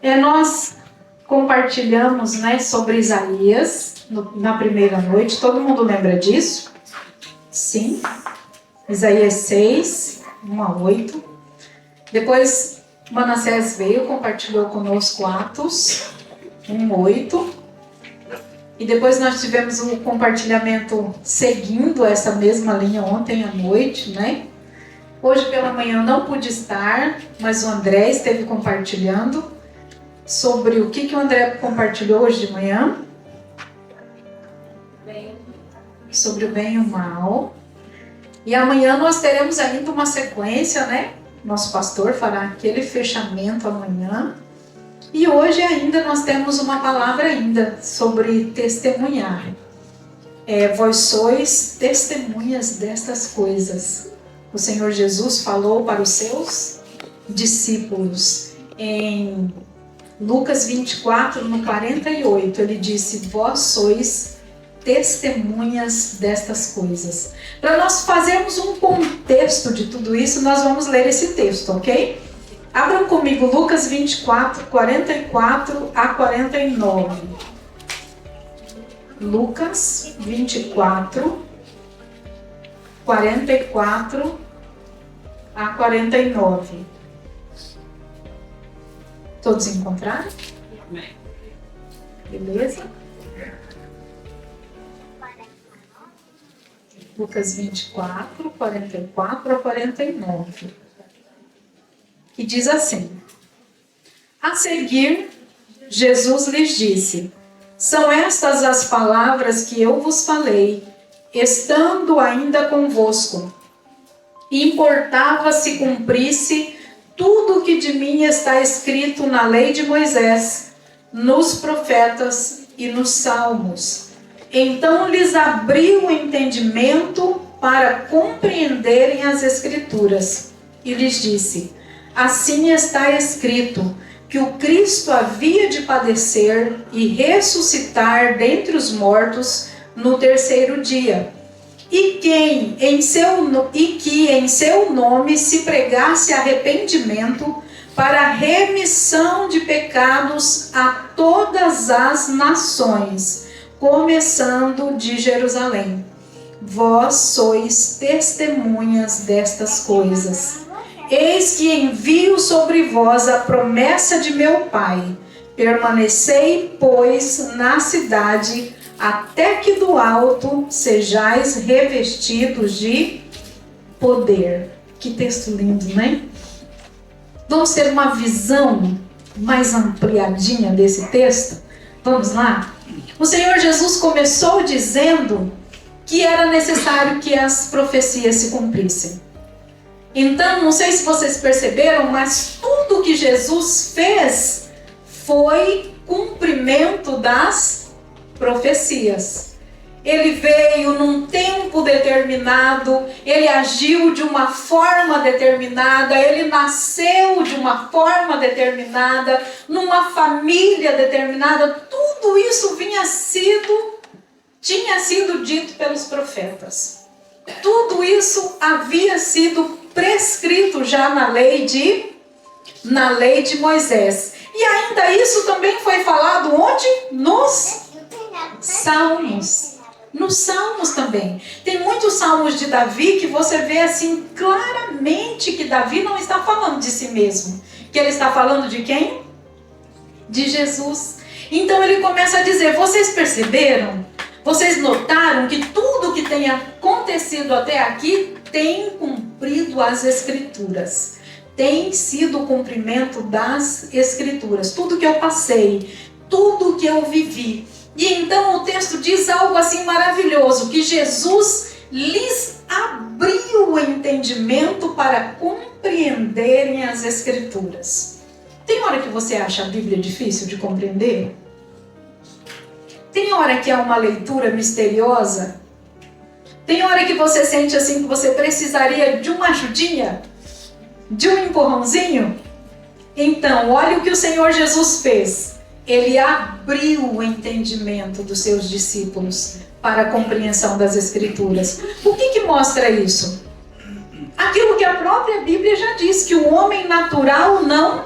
Nós compartilhamos, né, sobre Isaías na primeira noite. Todo mundo lembra disso? Sim. Isaías 6, 1 a 8. Depois Manassés veio, compartilhou conosco Atos 1, 8. E depois nós tivemos um compartilhamento seguindo essa mesma linha ontem à noite, né? Hoje pela manhã eu não pude estar, mas o André esteve compartilhando sobre o que o André compartilhou hoje de manhã. Sobre o bem e o mal. E amanhã nós teremos ainda uma sequência, né? Nosso pastor fará aquele fechamento amanhã. E hoje ainda nós temos uma palavra ainda sobre testemunhar. Vós sois testemunhas destas coisas. O Senhor Jesus falou para os seus discípulos em Lucas 24, no 48. Ele disse, vós sois testemunhas destas coisas. Para nós fazermos um contexto de tudo isso, nós vamos ler esse texto, ok? Abram comigo Lucas 24, 44 a 49. Lucas 24, 44 a 49. Todos encontraram? Beleza? Lucas 24, 44 a 49. Que diz assim: a seguir, Jesus lhes disse: são estas as palavras que eu vos falei, estando ainda convosco. Importava se cumprisse tudo o que de mim está escrito na lei de Moisés, nos profetas e nos salmos. Então lhes abriu o entendimento para compreenderem as Escrituras. E lhes disse: assim está escrito, que o Cristo havia de padecer e ressuscitar dentre os mortos no terceiro dia. E que em seu nome se pregasse arrependimento para remissão de pecados a todas as nações, começando de Jerusalém. Vós sois testemunhas destas coisas. Eis que envio sobre vós a promessa de meu Pai. Permanecei, pois, na cidade, até que do alto sejais revestidos de poder. Que texto lindo, né? Vamos ter uma visão mais ampliadinha desse texto? Vamos lá? O Senhor Jesus começou dizendo que era necessário que as profecias se cumprissem. Então, não sei se vocês perceberam, mas tudo que Jesus fez foi cumprimento das profecias. Ele veio num tempo determinado, ele agiu de uma forma determinada, ele nasceu de uma forma determinada, numa família determinada. Tudo isso tinha sido dito pelos profetas. Tudo isso havia sido prescrito já na lei de Moisés. E ainda isso também foi falado onde? Nos Salmos. Nos Salmos também. Tem muitos salmos de Davi que você vê assim claramente que Davi não está falando de si mesmo. Que ele está falando de quem? De Jesus. Então ele começa a dizer, vocês perceberam? Vocês notaram que tudo que tem acontecido até aqui tem cumprido as Escrituras. Tem sido o cumprimento das Escrituras. Tudo que eu passei, tudo que eu vivi. E então o texto diz algo assim maravilhoso, que Jesus lhes abriu o entendimento para compreenderem as Escrituras. Tem hora que você acha a Bíblia difícil de compreender? Tem hora que é uma leitura misteriosa? Tem hora que você sente assim que você precisaria de uma ajudinha? De um empurrãozinho? Então, olha o que o Senhor Jesus fez. Ele abriu o entendimento dos seus discípulos para a compreensão das Escrituras. O que mostra isso? Aquilo que a própria Bíblia já diz, que o homem natural não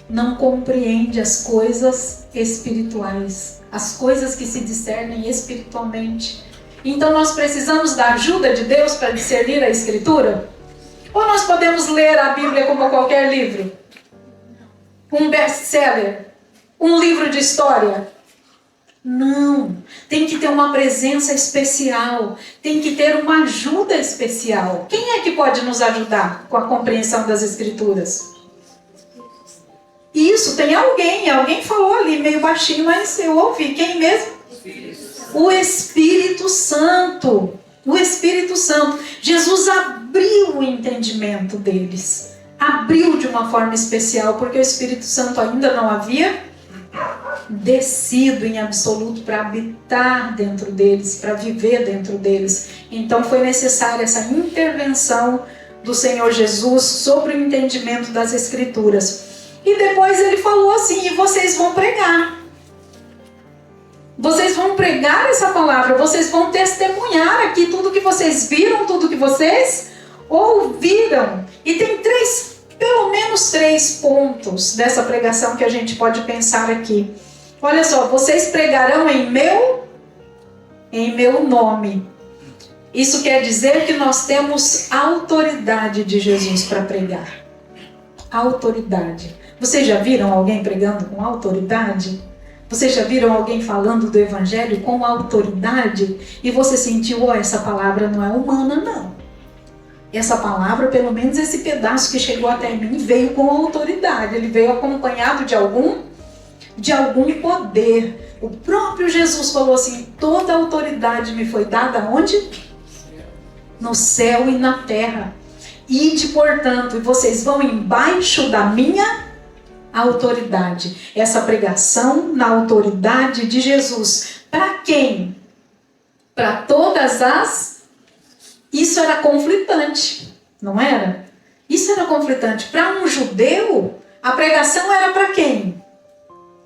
não compreende as coisas espirituais, as coisas que se discernem espiritualmente. Então nós precisamos da ajuda de Deus para discernir a Escritura? Ou nós podemos ler a Bíblia como qualquer livro? Um best-seller? Um livro de história? Não. Tem que ter uma presença especial. Tem que ter uma ajuda especial. Quem é que pode nos ajudar com a compreensão das Escrituras? Isso, tem alguém. Alguém falou ali meio baixinho, mas eu ouvi. Quem mesmo? O Espírito Santo. O Espírito Santo. Jesus abriu o entendimento deles. Abriu de uma forma especial, porque o Espírito Santo ainda não havia descido em absoluto para habitar dentro deles, para viver dentro deles. Então foi necessária essa intervenção do Senhor Jesus sobre o entendimento das Escrituras. E depois ele falou assim: e vocês vão pregar. Vocês vão pregar essa palavra, vocês vão testemunhar aqui tudo que vocês viram, tudo que vocês ouviram. E tem pelo menos três pontos dessa pregação que a gente pode pensar aqui. Olha só, vocês pregarão em meu nome. Isso quer dizer que nós temos autoridade de Jesus para pregar. Autoridade. Vocês já viram alguém pregando com autoridade? Vocês já viram alguém falando do Evangelho com autoridade? E você sentiu, essa palavra não é humana, não. Essa palavra, pelo menos esse pedaço que chegou até mim, veio com autoridade. Ele veio acompanhado de algum poder. O próprio Jesus falou assim: toda autoridade me foi dada onde? No céu e na terra. Ide, portanto, e vocês vão embaixo da minha autoridade. Essa pregação na autoridade de Jesus. Para quem? Para todas as... Isso era conflitante, não era? Isso era conflitante. Para um judeu, a pregação era para quem?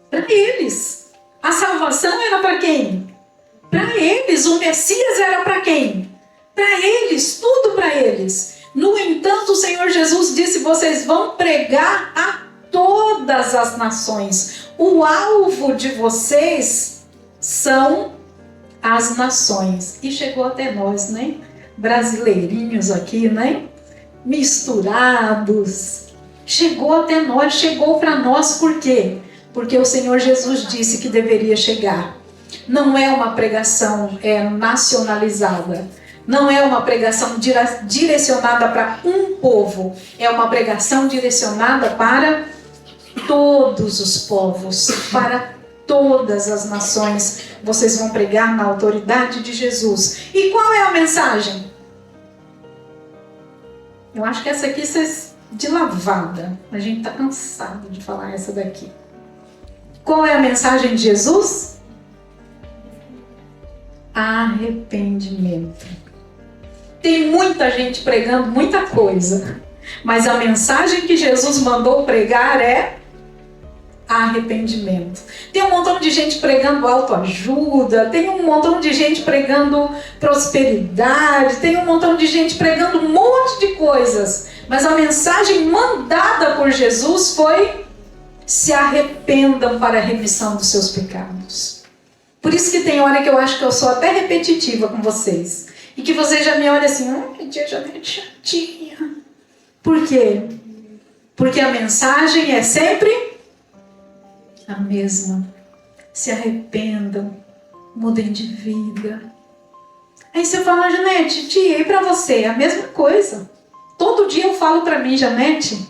Para eles. A salvação era para quem? Para eles. O Messias era para quem? Para eles, tudo para eles. No entanto, o Senhor Jesus disse: vocês vão pregar a todas as nações. O alvo de vocês são as nações. E chegou até nós, né? Brasileirinhos aqui, né? Misturados. Chegou até nós, chegou para nós por quê? Porque o Senhor Jesus disse que deveria chegar. Não é uma pregação nacionalizada. Não é uma pregação direcionada para um povo. É uma pregação direcionada para todos os povos, para todas as nações. Vocês vão pregar na autoridade de Jesus. E qual é a mensagem? Eu acho que essa aqui vocês de lavada. A gente está cansado de falar essa daqui. Qual é a mensagem de Jesus? Arrependimento. Tem muita gente pregando muita coisa, mas a mensagem que Jesus mandou pregar é arrependimento. Tem um montão de gente pregando autoajuda, tem um montão de gente pregando prosperidade, tem um montão de gente pregando um monte de coisas, mas a mensagem mandada por Jesus foi: se arrependam para a remissão dos seus pecados. Por isso que tem hora que eu acho que eu sou até repetitiva com vocês. E que vocês já me olham assim: tia Janete chatinha. Por quê? Porque a mensagem é sempre a mesma. Se arrependam, mudem de vida. Aí você fala: Janete, tia, e pra você? A mesma coisa. Todo dia eu falo pra mim: Janete,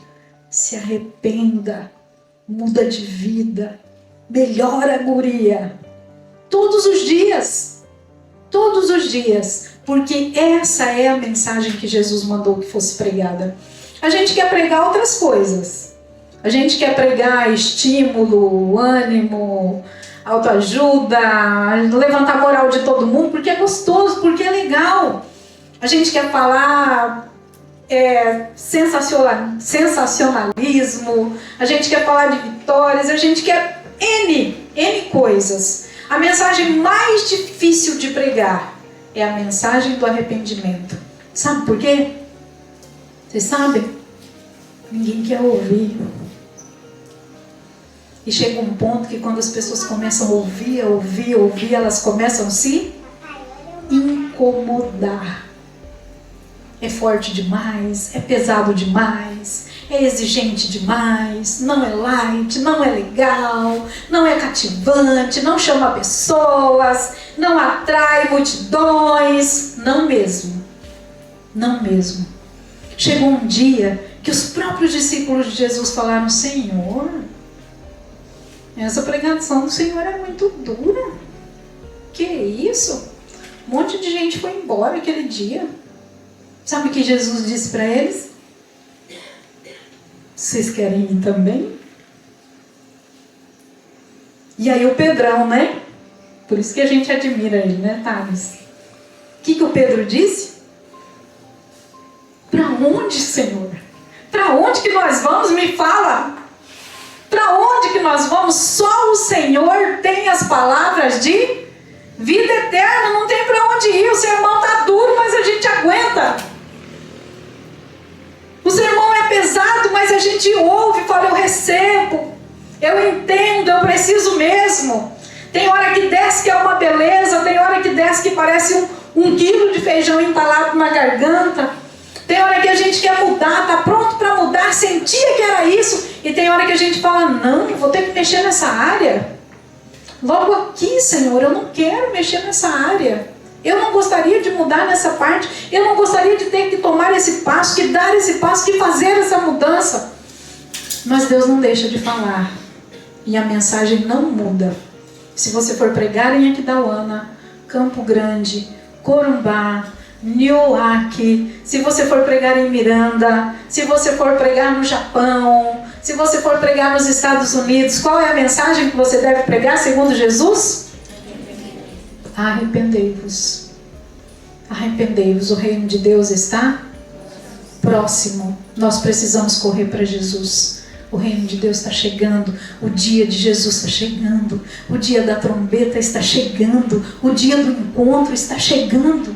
se arrependa, muda de vida, melhora, guria. Todos os dias. Todos os dias. Porque essa é a mensagem que Jesus mandou que fosse pregada. A gente quer pregar outras coisas. A gente quer pregar estímulo, ânimo, autoajuda, levantar a moral de todo mundo, porque é gostoso, porque é legal. A gente quer falar sensacionalismo, a gente quer falar de vitórias, a gente quer N coisas. A mensagem mais difícil de pregar é a mensagem do arrependimento. Sabe por quê? Vocês sabem? Ninguém quer ouvir. E chega um ponto que quando as pessoas começam a ouvir, elas começam a se incomodar. É forte demais, é pesado demais, é exigente demais, não é light, não é legal, não é cativante, não chama pessoas, não atrai multidões. Não mesmo, não mesmo. Chegou um dia que os próprios discípulos de Jesus falaram: Senhor, essa pregação do Senhor é muito dura. Que isso? Um monte de gente foi embora aquele dia. Sabe o que Jesus disse para eles? Vocês querem ir também? E aí o Pedrão, né? Por isso que a gente admira ele, né, Thales? O que o Pedro disse? Para onde, Senhor? Para onde que nós vamos? Me fala. Para onde que nós vamos? Só o Senhor tem as palavras de vida eterna. Não tem para onde ir. O sermão está duro, mas a gente aguenta. O sermão é pesado, mas a gente ouve e fala: eu recebo, eu entendo, eu preciso mesmo. Tem hora que desce que é uma beleza, tem hora que desce que parece um quilo de feijão entalado na garganta. Tem hora que a gente quer mudar, está pronto para mudar, sentia que era isso. E tem hora que a gente fala: não, vou ter que mexer nessa área. Logo aqui, Senhor, eu não quero mexer nessa área. Eu não gostaria de mudar nessa parte. Eu não gostaria de ter que tomar esse passo, que dar esse passo, que fazer essa mudança. Mas Deus não deixa de falar. E a mensagem não muda. Se você for pregar em Aquidauana, Campo Grande, Corumbá, Nioaque, se você for pregar em Miranda, se você for pregar no Japão, se você for pregar nos Estados Unidos, qual é a mensagem que você deve pregar segundo Jesus? Arrependei-vos. Arrependei-vos. O reino de Deus está próximo. Nós precisamos correr para Jesus. O reino de Deus está chegando. O dia de Jesus está chegando. O dia da trombeta está chegando. O dia do encontro está chegando.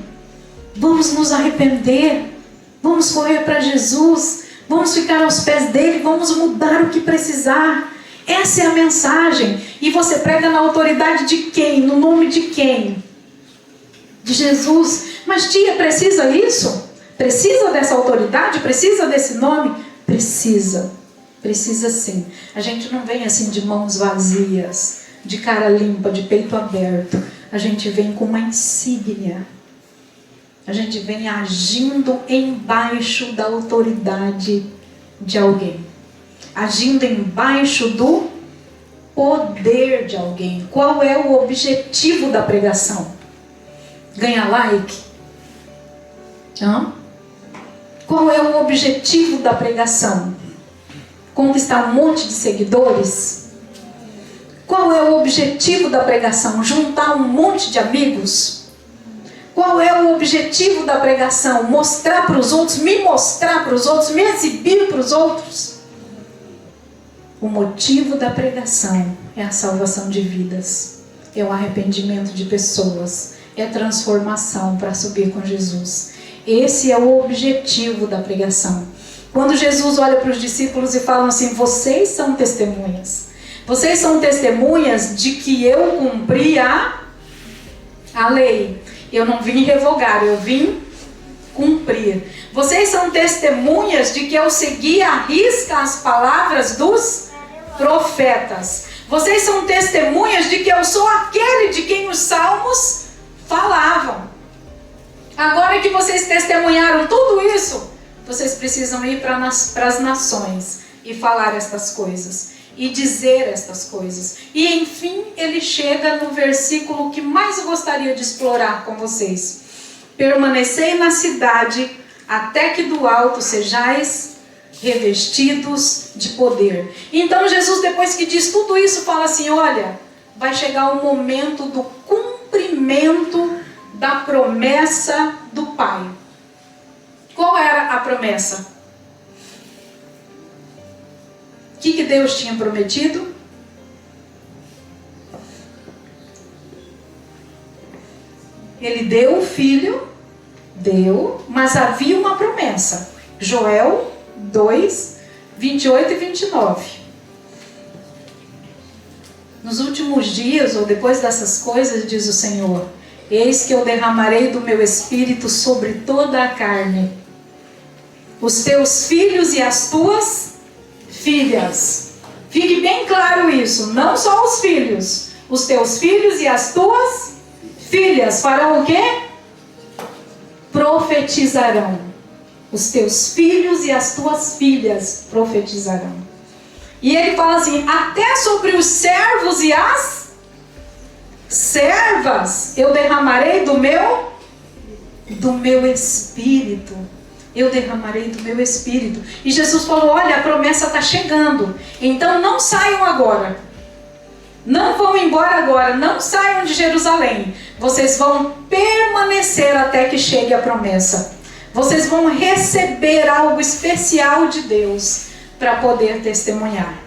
Vamos nos arrepender. Vamos correr para Jesus. Vamos ficar aos pés dele. Vamos mudar o que precisar. Essa é a mensagem. E você prega na autoridade de quem? No nome de quem? De Jesus. Mas tia, precisa isso? Precisa dessa autoridade? Precisa desse nome? Precisa. Precisa sim. A gente não vem assim de mãos vazias, de cara limpa, de peito aberto. A gente vem com uma insígnia. A gente vem agindo embaixo da autoridade de alguém. Agindo embaixo do poder de alguém. Qual é o objetivo da pregação? Ganhar like? Qual é o objetivo da pregação? Conquistar um monte de seguidores? Qual é o objetivo da pregação? Juntar um monte de amigos? Qual é o objetivo da pregação? Mostrar para os outros, me mostrar para os outros, me exibir para os outros? O motivo da pregação é a salvação de vidas, é o arrependimento de pessoas, é a transformação para subir com Jesus. Esse é o objetivo da pregação. Quando Jesus olha para os discípulos e fala assim: vocês são testemunhas. Vocês são testemunhas de que eu cumpri a lei. Eu não vim revogar, eu vim cumprir. Vocês são testemunhas de que eu segui à risca as palavras dos profetas. Vocês são testemunhas de que eu sou aquele de quem os salmos falavam. Agora que vocês testemunharam tudo isso, vocês precisam ir para as nações e falar estas coisas, e dizer estas coisas. E enfim, ele chega no versículo que mais eu gostaria de explorar com vocês. Permanecei na cidade, até que do alto sejais revestidos de poder. Então Jesus, depois que diz tudo isso, fala assim: olha, vai chegar o momento do cumprimento da promessa do Pai. Qual era a promessa? O que Deus tinha prometido? Ele deu o filho, mas havia uma promessa. Joel 2, 28 e 29. Nos últimos dias, ou depois dessas coisas, diz o Senhor, eis que eu derramarei do meu espírito sobre toda a carne. Os teus filhos e as tuas filhas. Fique bem claro isso, não só os filhos. Os teus filhos e as tuas filhas farão o quê? Profetizarão. Os teus filhos e as tuas filhas profetizarão. E ele fala assim, até sobre os servos e as servas eu derramarei do meu espírito. Eu derramarei do meu espírito. E Jesus falou, olha, a promessa está chegando. Então não saiam agora. Não vão embora agora. Não saiam de Jerusalém. Vocês vão permanecer até que chegue a promessa. Vocês vão receber algo especial de Deus para poder testemunhar.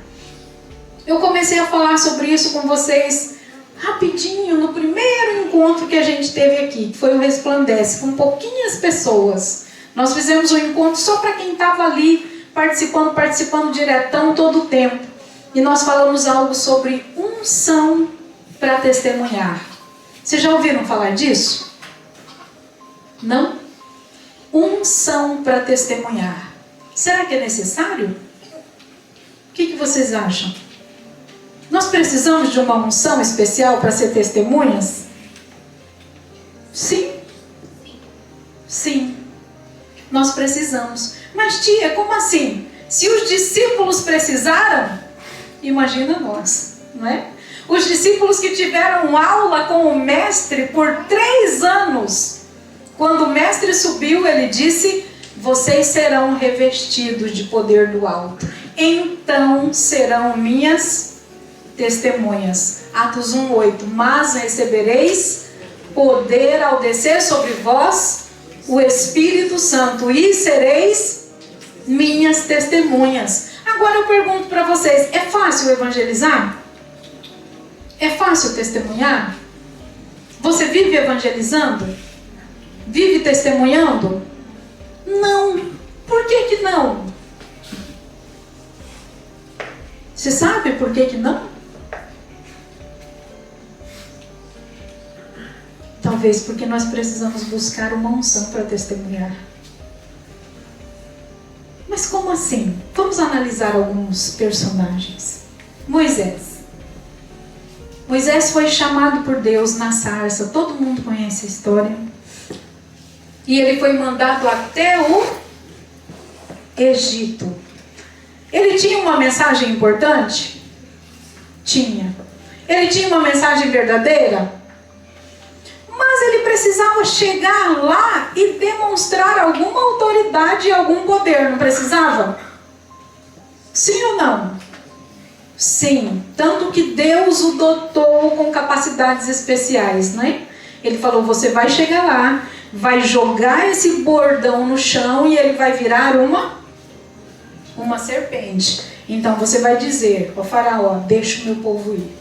Eu comecei a falar sobre isso com vocês rapidinho no primeiro encontro que a gente teve aqui, que foi o Resplandece, com pouquinhas pessoas. Nós fizemos um encontro só para quem estava ali, participando diretão todo o tempo. E nós falamos algo sobre unção para testemunhar. Vocês já ouviram falar disso? Não? Unção para testemunhar. Será que é necessário? O que vocês acham? Nós precisamos de uma unção especial para ser testemunhas? Sim. Sim. Nós precisamos. Mas tia, como assim? Se os discípulos precisaram, imagina nós, não é? Os discípulos que tiveram aula com o mestre por 3 anos. Quando o mestre subiu, ele disse, vocês serão revestidos de poder do alto. Então serão minhas testemunhas. Atos 1:8. Mas recebereis poder ao descer sobre vós o Espírito Santo e sereis minhas testemunhas. Agora eu pergunto para vocês, é fácil evangelizar? É fácil testemunhar? Você vive evangelizando? Vive testemunhando? Não. Por que não? Você sabe por que não? Talvez porque nós precisamos buscar uma unção para testemunhar. Mas como assim? Vamos analisar alguns personagens. Moisés. Moisés foi chamado por Deus na sarça. Todo mundo conhece a história. E ele foi mandado até o Egito. Ele tinha uma mensagem importante? Tinha. Ele tinha uma mensagem verdadeira? Mas ele precisava chegar lá e demonstrar alguma autoridade e algum poder, não precisava? Sim ou não? Sim. Tanto que Deus o dotou com capacidades especiais, né? Ele falou, você vai chegar lá, vai jogar esse bordão no chão e ele vai virar uma serpente. Então você vai dizer, ó faraó, deixa o meu povo ir.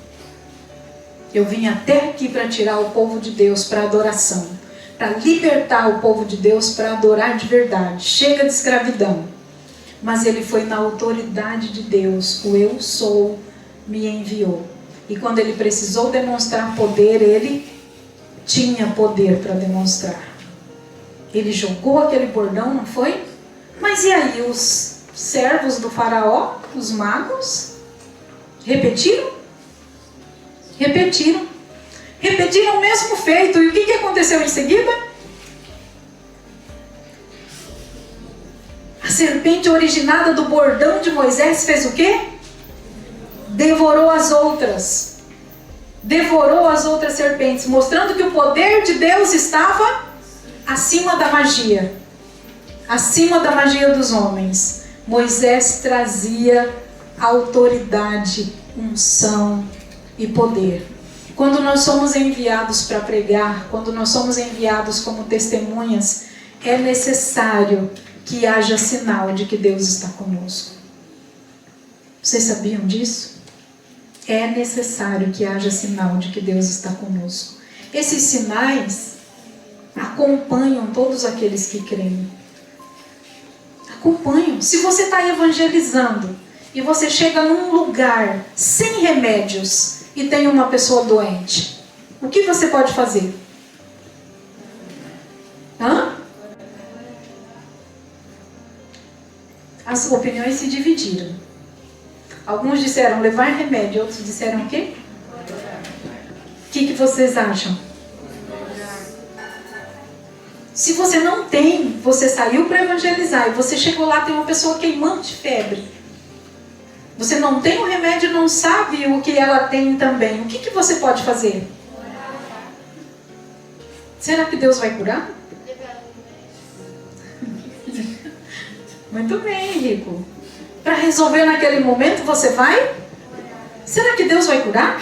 Eu vim até aqui para tirar o povo de Deus para adoração, para libertar o povo de Deus para adorar de verdade. Chega de escravidão. Mas ele foi na autoridade de Deus. O eu sou me enviou. E quando ele precisou demonstrar poder, ele tinha poder para demonstrar. Ele jogou aquele bordão, não foi? Mas e aí, os servos do faraó, os magos, repetiram? Repetiram. Repetiram o mesmo feito. E o que aconteceu em seguida? A serpente originada do bordão de Moisés fez o quê? Devorou as outras. Devorou as outras serpentes, mostrando que o poder de Deus estava acima da magia. Acima da magia dos homens. Moisés trazia autoridade, unção e poder. Quando nós somos enviados para pregar, quando nós somos enviados como testemunhas, é necessário que haja sinal de que Deus está conosco. Vocês sabiam disso? É necessário que haja sinal de que Deus está conosco. Esses sinais acompanham todos aqueles que creem. Acompanham. Se você está evangelizando e você chega num lugar sem remédios e tem uma pessoa doente, o que você pode fazer? As opiniões se dividiram. Alguns disseram levar remédio, outros disseram o quê? O que vocês acham? Se você não tem, você saiu para evangelizar e você chegou lá, tem uma pessoa queimando de febre. Você não tem o remédio, não sabe o que ela tem também. O que você pode fazer? Será que Deus vai curar? Muito bem, Henrico. Para resolver naquele momento, você vai? Será que Deus vai curar?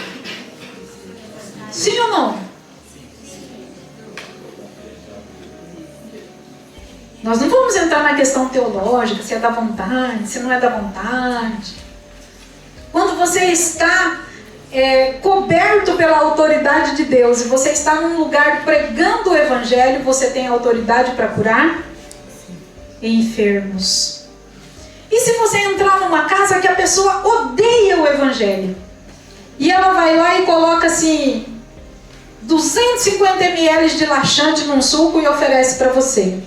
Sim ou não? Nós não vamos entrar na questão teológica, se é da vontade, se não é da vontade. Quando você está coberto pela autoridade de Deus e você está num lugar pregando o Evangelho, você tem autoridade para curar enfermos. E se você entrar numa casa que a pessoa odeia o Evangelho e ela vai lá e coloca assim 250 ml de laxante num suco e oferece para você,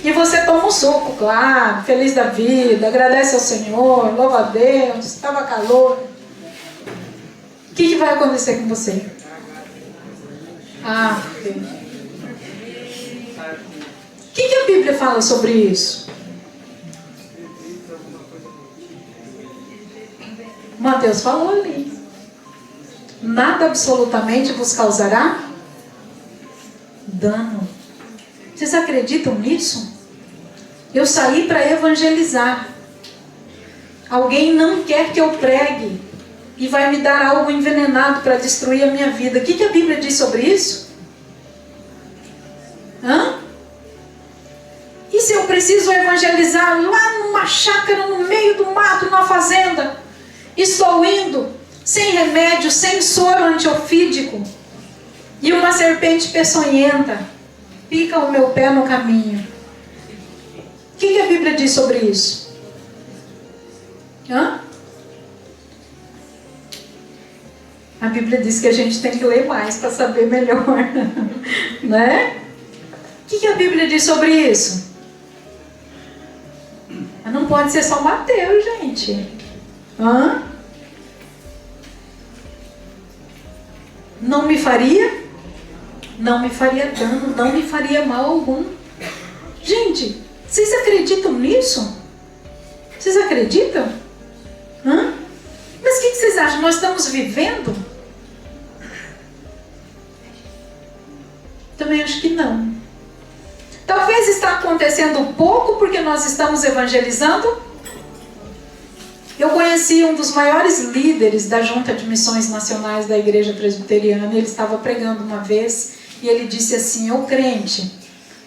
e você toma um suco, claro, feliz da vida, agradece ao Senhor, louva a Deus, estava calor, o que vai acontecer com você? O que a Bíblia fala sobre isso? Mateus falou ali. Nada absolutamente vos causará dano. Vocês acreditam nisso? Eu saí para evangelizar. Alguém não quer que eu pregue e vai me dar algo envenenado para destruir a minha vida. O que a Bíblia diz sobre isso? E se eu preciso evangelizar lá numa chácara, no meio do mato, numa fazenda? Estou indo sem remédio, sem soro antiofídico, e uma serpente peçonhenta pica o meu pé no caminho. O que a Bíblia diz sobre isso? A Bíblia diz que a gente tem que ler mais para saber melhor, né? O que a Bíblia diz sobre isso? Mas não pode ser só Mateus, gente. Não me faria dano, não me faria mal algum. Gente, vocês acreditam nisso? Vocês acreditam? Mas o que vocês acham? Nós estamos vivendo? Também acho que não. Talvez está acontecendo pouco porque nós estamos evangelizando. Eu conheci um dos maiores líderes da Junta de Missões Nacionais da Igreja Presbiteriana. Ele estava pregando uma vez e ele disse assim: ô crente,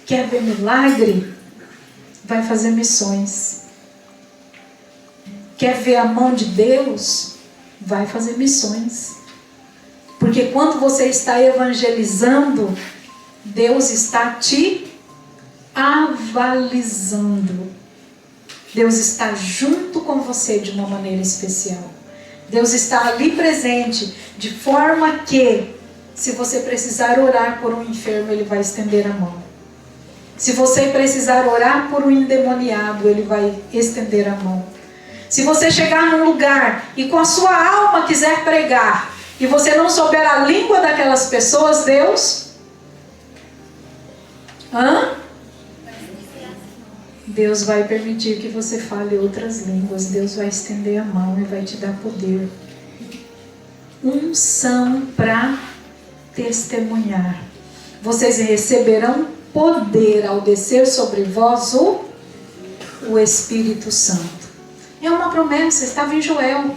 quer ver milagre? Vai fazer missões. Quer ver a mão de Deus? Vai fazer missões. Porque quando você está evangelizando, Deus está te avalizando. Deus está junto com você de uma maneira especial. Deus está ali presente, de forma que, se você precisar orar por um enfermo, Ele vai estender a mão. Se você precisar orar por um endemoniado, Ele vai estender a mão. Se você chegar num lugar e com a sua alma quiser pregar, e você não souber a língua daquelas pessoas, Deus vai permitir que você fale outras línguas. Deus vai estender a mão e vai te dar poder. Unção para testemunhar. Vocês receberão poder ao descer sobre vós o Espírito Santo. É uma promessa, estava em Joel.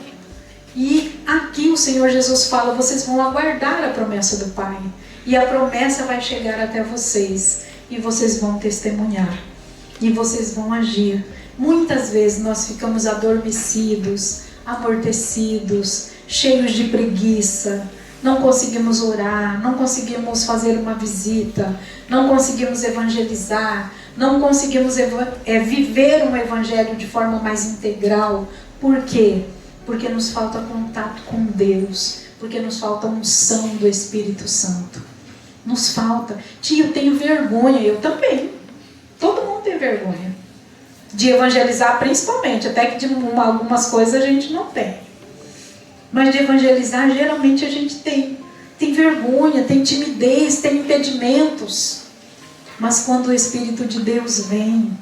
E aqui o Senhor Jesus fala: vocês vão aguardar a promessa do Pai. E a promessa vai chegar até vocês. E vocês vão testemunhar. E vocês vão agir. Muitas vezes nós ficamos adormecidos, amortecidos, cheios de preguiça. Não conseguimos orar, não conseguimos fazer uma visita, não conseguimos evangelizar, não conseguimos viver um evangelho de forma mais integral. Por quê? Porque nos falta contato com Deus. Porque nos falta a unção do Espírito Santo. Nos falta. Tia, eu tenho vergonha. Eu também. Todo mundo tem vergonha. De evangelizar principalmente. Até que de algumas coisas a gente não tem. Mas de evangelizar geralmente a gente tem. Tem vergonha, tem timidez, tem impedimentos. Mas quando o Espírito de Deus vem,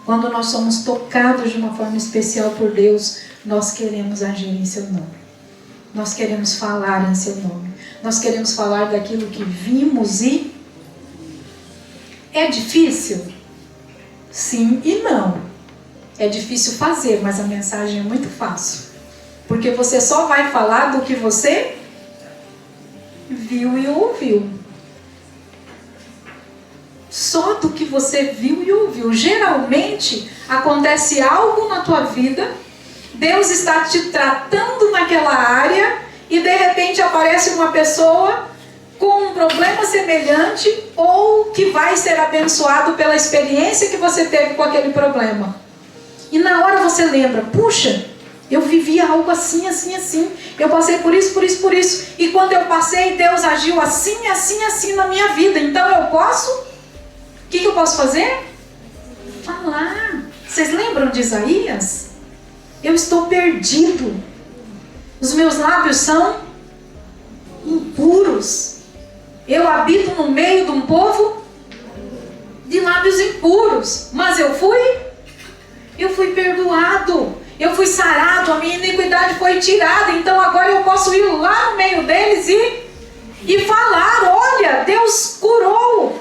quando nós somos tocados de uma forma especial por Deus, nós queremos agir em seu nome. Nós queremos falar em seu nome. Nós queremos falar daquilo que vimos e... É difícil? Sim e não. É difícil fazer, mas a mensagem é muito fácil. Porque você só vai falar do que você viu e ouviu. Só do que você viu e ouviu. Geralmente, acontece algo na tua vida, Deus está te tratando naquela área e de repente aparece uma pessoa com um problema semelhante ou que vai ser abençoado pela experiência que você teve com aquele problema. E na hora você lembra, puxa, eu vivi algo assim, assim, assim. Eu passei por isso, por isso, por isso. E quando eu passei, Deus agiu assim, assim, assim na minha vida. Então eu posso? O que eu posso fazer? Falar. Vocês lembram de Isaías? Eu estou perdido. Os meus lábios são impuros. Eu habito no meio de um povo de lábios impuros. Mas eu fui perdoado. Eu fui sarado, a minha iniquidade foi tirada. Então agora eu posso ir lá no meio deles e falar, olha, Deus curou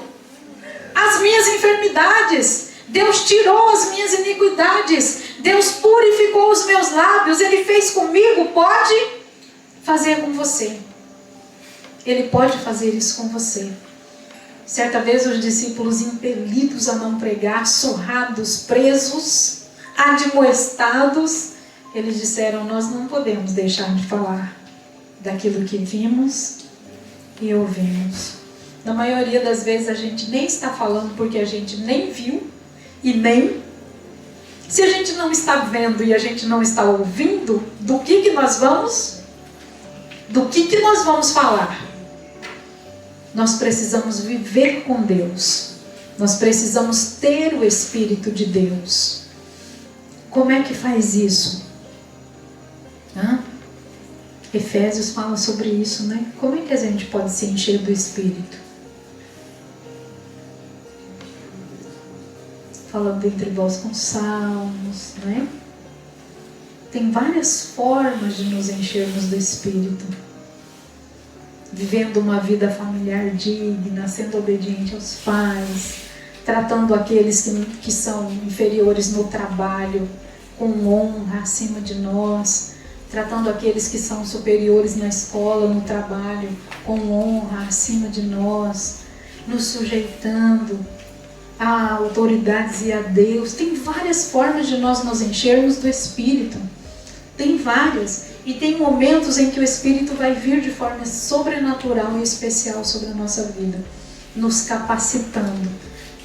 as minhas enfermidades. Deus tirou as minhas iniquidades. Deus purificou os meus lábios. Ele fez comigo, pode fazer com você. Ele pode fazer isso com você. Certa vez os discípulos impelidos a não pregar, surrados, presos, admoestados, eles disseram, nós não podemos deixar de falar daquilo que vimos e ouvimos. Na maioria das vezes a gente nem está falando porque a gente nem viu e nem... Se a gente não está vendo e a gente não está ouvindo, do que nós vamos falar? Nós precisamos viver com Deus. Nós precisamos ter o Espírito de Deus. Como é que faz isso? Efésios fala sobre isso, né? Como é que a gente pode se encher do Espírito? Falando entre vós com salmos, né? Tem várias formas de nos enchermos do Espírito. Vivendo uma vida familiar digna, sendo obediente aos pais, tratando aqueles que são inferiores no trabalho com honra acima de nós, tratando aqueles que são superiores na escola, no trabalho, com honra acima de nós, nos sujeitando a autoridades e a Deus. Tem várias formas de nós nos enchermos do Espírito. Tem várias. E tem momentos em que o Espírito vai vir de forma sobrenatural e especial sobre a nossa vida, nos capacitando.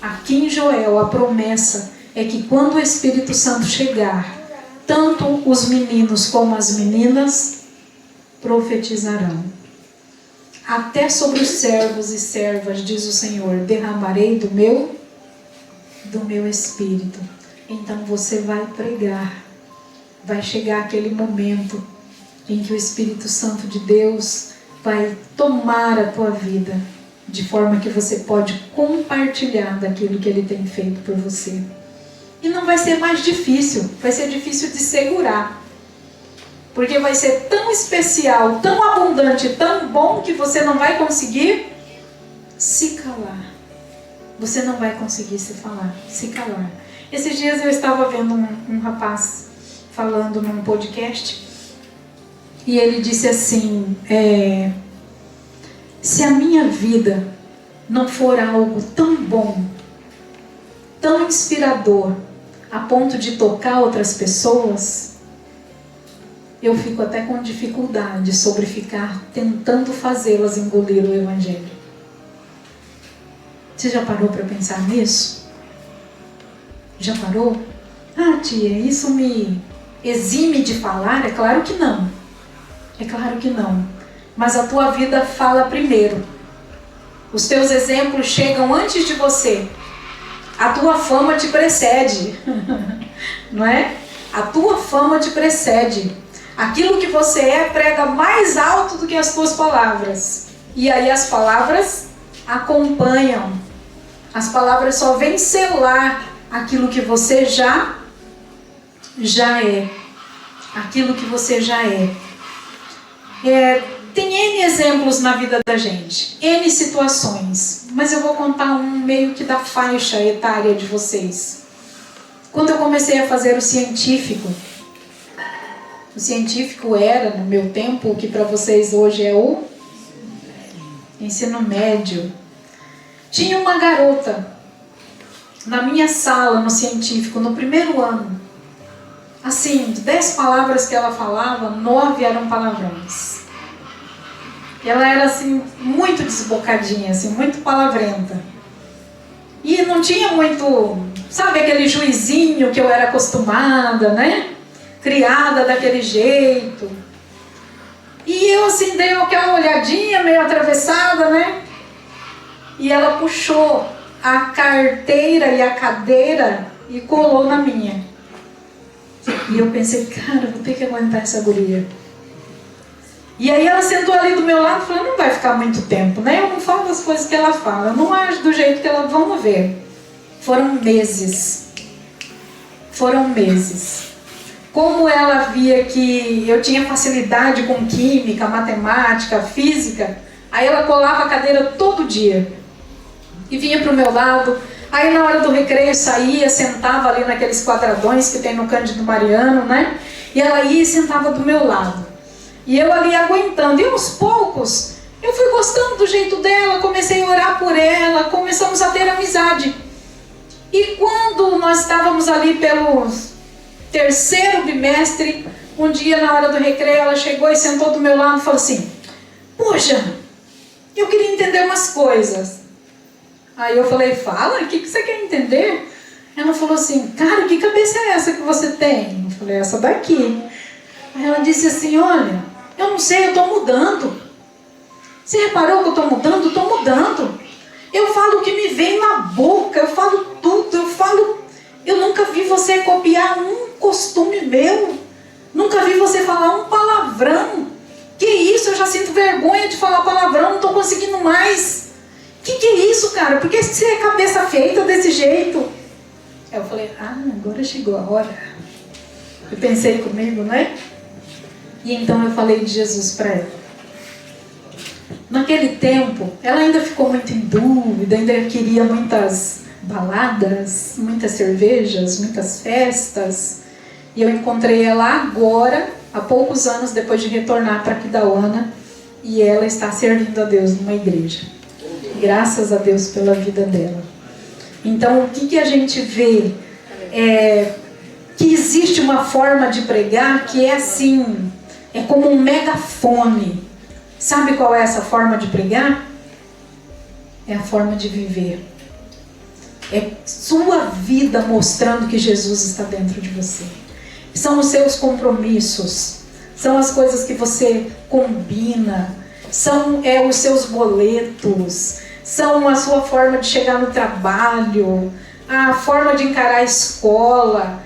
Aqui em Joel, a promessa é que quando o Espírito Santo chegar, tanto os meninos como as meninas profetizarão. Até sobre os servos e servas, diz o Senhor, derramarei do meu Espírito. Então você vai pregar. Vai chegar aquele momento em que o Espírito Santo de Deus vai tomar a tua vida, de forma que você pode compartilhar daquilo que Ele tem feito por você. E não vai ser mais difícil, vai ser difícil de segurar. Porque vai ser tão especial, tão abundante, tão bom, que você não vai conseguir se calar. Você não vai conseguir se calar. Esses dias eu estava vendo um rapaz falando num podcast, e ele disse assim, se a minha vida não for algo tão bom, tão inspirador, a ponto de tocar outras pessoas, eu fico até com dificuldade sobre ficar tentando fazê-las engolir o Evangelho. Você já parou para pensar nisso? Já parou? Tia, isso me exime de falar? É claro que não. É claro que não. mas a tua vida fala primeiro. Os teus exemplos chegam antes de você. A tua fama te precede, não é? A tua fama te precede. Aquilo que você é prega mais alto do que as tuas palavras. E aí as palavras acompanham. As palavras só vêm selar aquilo que você já é. Aquilo que você já é. Tem N exemplos na vida da gente, N situações, mas eu vou contar um meio que da faixa etária de vocês. Quando eu comecei a fazer o científico era, no meu tempo, o que para vocês hoje é o ensino médio. Tinha uma garota na minha sala, no científico, no primeiro ano. Assim, de 10 palavras que ela falava, 9 eram palavrões. Ela era assim, muito desbocadinha, assim, muito palavrenta. E não tinha muito, sabe, aquele juizinho que eu era acostumada, né? Criada daquele jeito. E eu assim, dei aquela olhadinha meio atravessada, né? E ela puxou a carteira e a cadeira e colou na minha. E eu pensei, cara, vou ter que aguentar essa guria. E aí ela sentou ali do meu lado e falou, não vai ficar muito tempo, né? Eu não falo as coisas que ela fala, eu não ajo do jeito que ela... Vamos ver. Foram meses. Como ela via que eu tinha facilidade com química, matemática, física, aí ela colava a cadeira todo dia. E vinha pro meu lado. Aí na hora do recreio saía, sentava ali naqueles quadradões que tem no Cândido Mariano, né? E ela ia e sentava do meu lado. E eu ali aguentando. E aos poucos, eu fui gostando do jeito dela, comecei a orar por ela, começamos a ter amizade. E quando nós estávamos ali pelo terceiro bimestre, um dia na hora do recreio, ela chegou e sentou do meu lado e falou assim, poxa, eu queria entender umas coisas. Aí eu falei, fala, o que você quer entender? Ela falou assim, cara, que cabeça é essa que você tem? Eu falei, essa daqui. Aí ela disse assim, olha, eu não sei, eu estou mudando. Você reparou que eu estou mudando? Estou mudando. Eu falo o que me vem na boca, eu falo tudo, eu nunca vi você copiar um costume meu. Nunca vi você falar um palavrão. Que isso, eu já sinto vergonha de falar palavrão, não estou conseguindo mais. Que é isso, cara? Por que você é cabeça feita desse jeito? Aí eu falei, agora chegou a hora. Eu pensei comigo, né? E então eu falei de Jesus para ela. Naquele tempo, ela ainda ficou muito em dúvida, ainda queria muitas baladas, muitas cervejas, muitas festas. E eu encontrei ela agora, há poucos anos depois de retornar para Aquidauana, e ela está servindo a Deus numa igreja. Graças a Deus pela vida dela. Então, o que a gente vê que existe uma forma de pregar que é assim, é como um megafone. Sabe qual é essa forma de pregar? É a forma de viver. É sua vida mostrando que Jesus está dentro de você. São os seus compromissos, são as coisas que você combina, são os seus boletos, são a sua forma de chegar no trabalho, a forma de encarar a escola,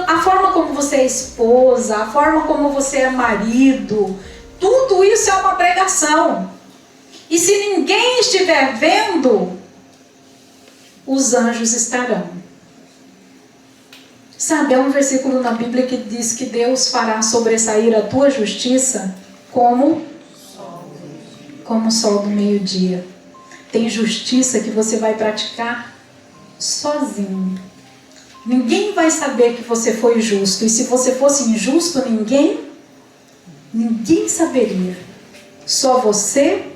a forma como você é esposa, a forma como você é marido. Tudo isso é uma pregação. E se ninguém estiver vendo, os anjos estarão. Sabe, há um versículo na Bíblia que diz que Deus fará sobressair a tua justiça como o sol do meio-dia. Tem justiça que você vai praticar sozinho. Ninguém vai saber que você foi justo. E se você fosse injusto, ninguém saberia. Só você,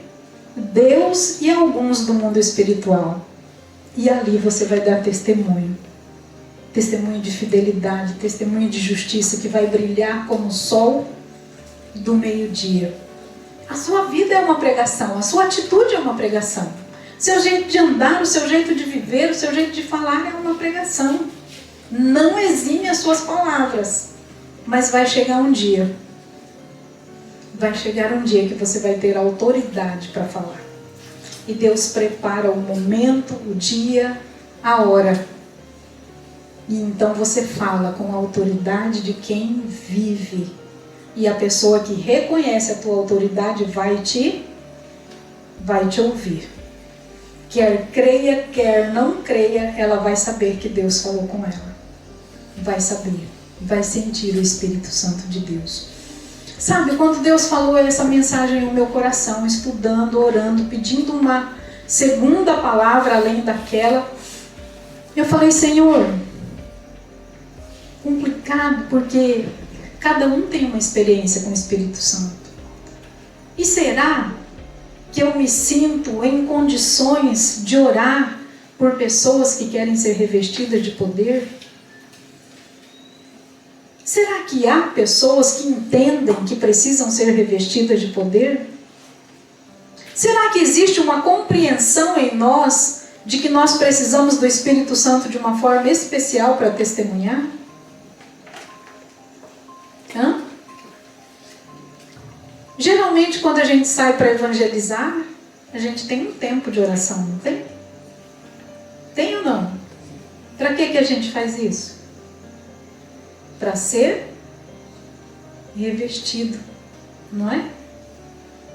Deus e alguns do mundo espiritual. E ali você vai dar testemunho. Testemunho de fidelidade, testemunho de justiça que vai brilhar como o sol do meio-dia. A sua vida é uma pregação, a sua atitude é uma pregação. Seu jeito de andar, o seu jeito de viver, o seu jeito de falar é uma pregação. Não exime as suas palavras, mas vai chegar um dia. vai chegar um dia que você vai ter autoridade para falar. E Deus prepara o momento, o dia, a hora. E então você fala com a autoridade de quem vive. E a pessoa que reconhece a tua autoridade vai te ouvir. Quer creia, quer não creia, ela vai saber que Deus falou com ela. Vai saber, vai sentir o Espírito Santo de Deus. Sabe, quando Deus falou essa mensagem no meu coração, estudando, orando, pedindo uma segunda palavra além daquela, eu falei, Senhor, complicado, porque cada um tem uma experiência com o Espírito Santo. E será que eu me sinto em condições de orar por pessoas que querem ser revestidas de poder? Será que há pessoas que entendem que precisam ser revestidas de poder? Será que existe uma compreensão em nós de que nós precisamos do Espírito Santo de uma forma especial para testemunhar? Geralmente, quando a gente sai para evangelizar, a gente tem um tempo de oração, não tem? Tem ou não? Para que a gente faz isso? Para ser revestido, não é?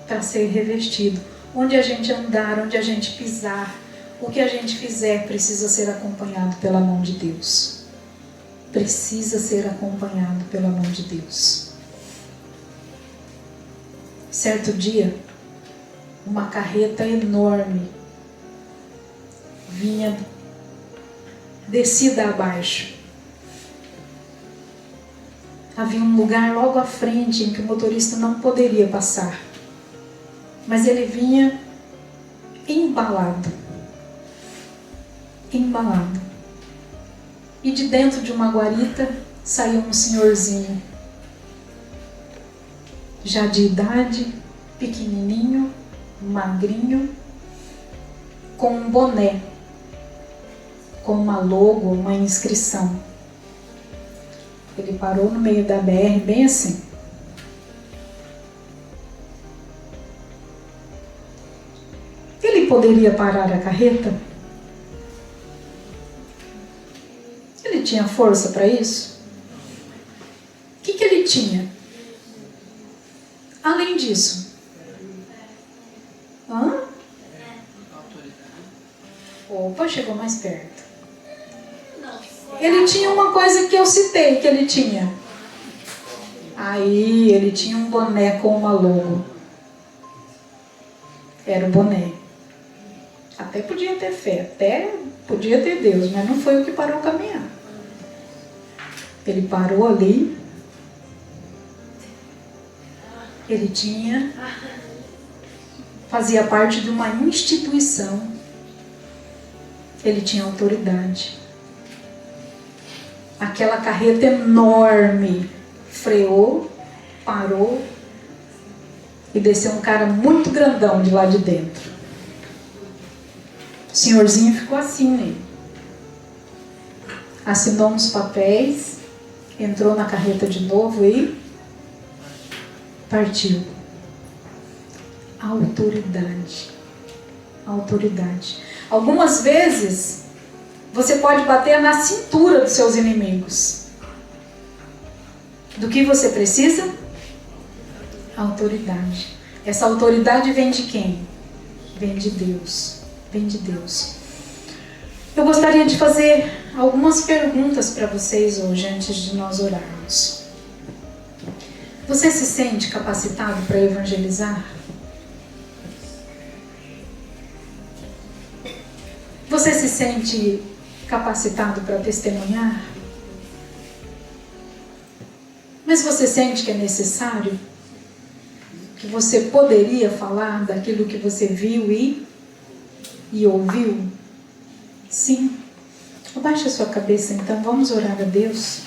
Para ser revestido. Onde a gente andar, onde a gente pisar, o que a gente fizer precisa ser acompanhado pela mão de Deus. Precisa ser acompanhado pela mão de Deus. Certo dia, uma carreta enorme vinha descida abaixo. Havia um lugar logo à frente em que o motorista não poderia passar. Mas ele vinha embalado. Embalado. E de dentro de uma guarita saiu um senhorzinho. Já de idade, pequenininho, magrinho, com um boné, com uma logo, uma inscrição. Ele parou no meio da BR, bem assim. Ele poderia parar a carreta? Ele tinha força para isso? O que ele tinha? Além disso. Opa, chegou mais perto. Ele tinha uma coisa que eu citei que ele tinha. Aí, ele tinha um boné com uma logo. Era o boné. Até podia ter fé, até podia ter Deus, mas não foi o que parou o caminhão. Ele parou ali. Ele fazia parte de uma instituição. Ele tinha autoridade. Aquela carreta enorme freou, parou e desceu um cara muito grandão de lá de dentro. O senhorzinho ficou assim nele. Assinou uns papéis, entrou na carreta de novo e partiu. Autoridade. Autoridade. Algumas vezes você pode bater na cintura dos seus inimigos. Do que você precisa? Autoridade. Essa autoridade vem de quem? Vem de Deus. Vem de Deus. Eu gostaria de fazer algumas perguntas para vocês hoje, antes de nós orarmos. Você se sente capacitado para evangelizar? Você se sente capacitado para testemunhar? Mas você sente que é necessário? Que você poderia falar daquilo que você viu e ouviu? Sim. Abaixe a sua cabeça então, vamos orar a Deus.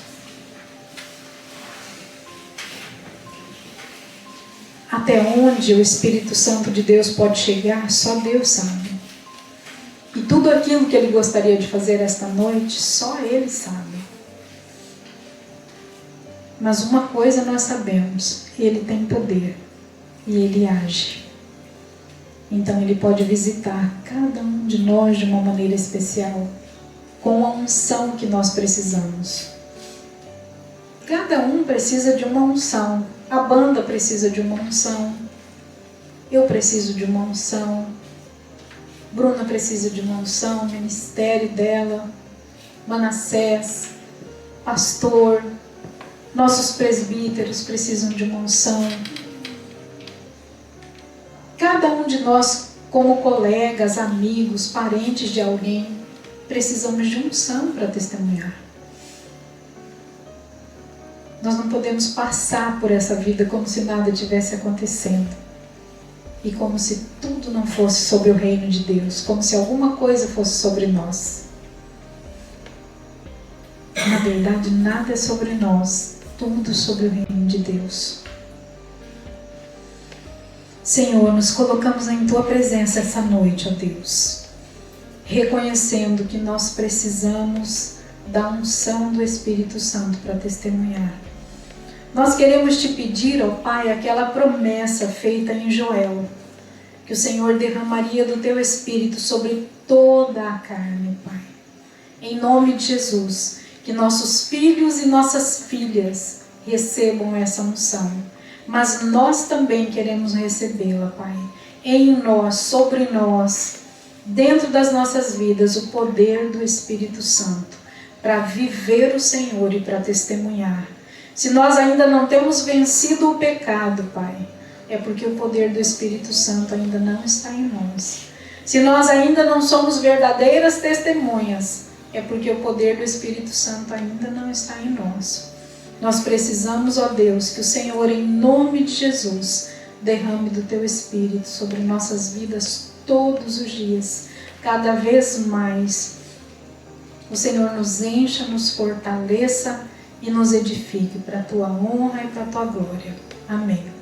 Até onde o Espírito Santo de Deus pode chegar, só Deus sabe. E tudo aquilo que Ele gostaria de fazer esta noite, só Ele sabe. Mas uma coisa nós sabemos, Ele tem poder e Ele age. Então Ele pode visitar cada um de nós de uma maneira especial, com a unção que nós precisamos. Cada um precisa de uma unção. A banda precisa de uma unção. Eu preciso de uma unção. Bruna precisa de uma unção, o ministério dela. Manassés, pastor, nossos presbíteros precisam de uma unção. Cada um de nós, como colegas, amigos, parentes de alguém, precisamos de unção para testemunhar. Nós não podemos passar por essa vida como se nada tivesse acontecendo. E como se tudo não fosse sobre o reino de Deus. Como se alguma coisa fosse sobre nós. Na verdade, nada é sobre nós. Tudo sobre o reino de Deus. Senhor, nos colocamos em Tua presença essa noite, ó Deus. Reconhecendo que nós precisamos da unção do Espírito Santo para testemunhar. Nós queremos te pedir, ó Pai, aquela promessa feita em Joel, que o Senhor derramaria do teu Espírito sobre toda a carne, Pai. Em nome de Jesus, que nossos filhos e nossas filhas recebam essa unção. Mas nós também queremos recebê-la, Pai. Em nós, sobre nós, dentro das nossas vidas, o poder do Espírito Santo, para viver o Senhor e para testemunhar. Se nós ainda não temos vencido o pecado, Pai, é porque o poder do Espírito Santo ainda não está em nós. Se nós ainda não somos verdadeiras testemunhas, é porque o poder do Espírito Santo ainda não está em nós. Nós precisamos, ó Deus, que o Senhor, em nome de Jesus, derrame do Teu Espírito sobre nossas vidas todos os dias, cada vez mais. O Senhor nos encha, nos fortaleça e nos edifique para a Tua honra e para a Tua glória. Amém.